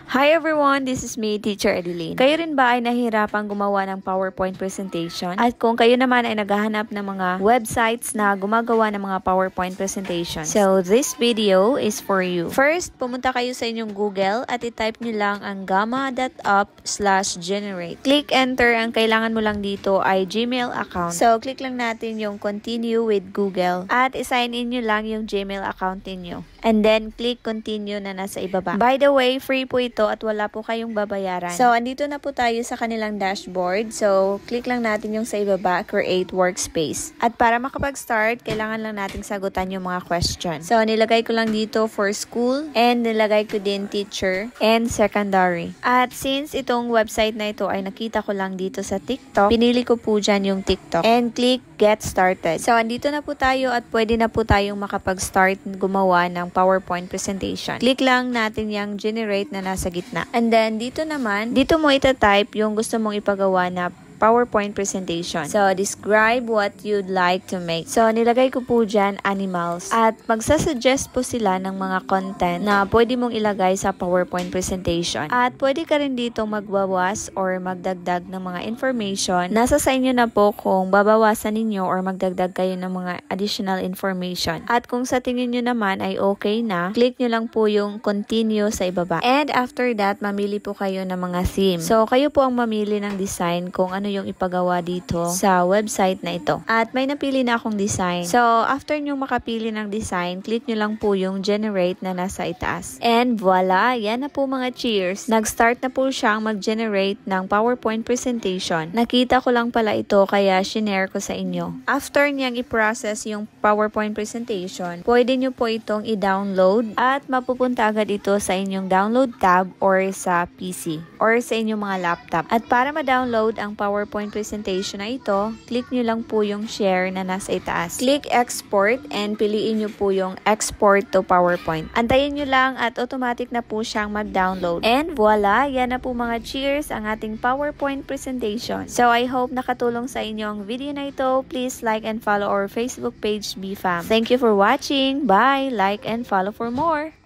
Hi everyone, this is me, Teacher Adeline. Kayo rin ba ay nahihirapang gumawa ng PowerPoint presentation? At kung kayo naman ay naghahanap ng mga websites na gumagawa ng mga PowerPoint presentation, so this video is for you. First, pumunta kayo sa inyong Google at i-type nyo lang ang gamma.up/generate. Click enter, ang kailangan mo lang dito ay Gmail account. So, click lang natin yung continue with Google at i-sign in nyo lang yung Gmail account niyo. And then, click continue na nasa ibaba. By the way, free po ito at wala po kayong babayaran. So, andito na po tayo sa kanilang dashboard. So, click lang natin yung sa ibaba, create workspace. At para makapag-start, kailangan lang nating sagutan yung mga question. So, nilagay ko lang dito for school and nilagay ko din teacher and secondary. At since itong website na ito ay nakita ko lang dito sa TikTok, pinili ko po dyan yung TikTok and click get started. So, andito na po tayo at pwede na po tayong makapag-start gumawa ng PowerPoint presentation. Click lang natin yung generate na nasa gitna. And then, dito naman, dito mo itatype yung gusto mong ipagawa na PowerPoint presentation. So, describe what you'd like to make. So, nilagay ko po dyan animals. At magsasuggest po sila ng mga content na pwede mong ilagay sa PowerPoint presentation. At pwede ka rin dito magbawas or magdagdag ng mga information. Nasa sa inyo na po kung babawasan ninyo or magdagdag kayo ng mga additional information. At kung sa tingin nyo naman ay okay na, click nyo lang po yung continue sa ibaba. And after that, mamili po kayo ng mga theme. So, kayo po ang mamili ng design kung ano yung ipagawa dito sa website na ito. At may napili na akong design. So, after nyo makapili ng design, click nyo lang po yung generate na nasa itaas. And voila! Yan na po mga cheers. Nag-start na po siyang mag-generate ng PowerPoint presentation. Nakita ko lang pala ito kaya shinare ko sa inyo. After niyang i-process yung PowerPoint presentation, pwede nyo po itong i-download at mapupunta agad ito sa inyong download tab or sa PC or sa inyong mga laptop. At para ma-download ang PowerPoint presentation na ito, click nyo lang po yung share na nasa itaas. Click export and piliin nyo po yung export to PowerPoint. Antayin nyo lang at automatic na po siyang mag-download. And voila! Yan na po mga cheers ang ating PowerPoint presentation. So I hope nakatulong sa inyo ang video na ito. Please like and follow our Facebook page BFam. Thank you for watching. Bye! Like and follow for more!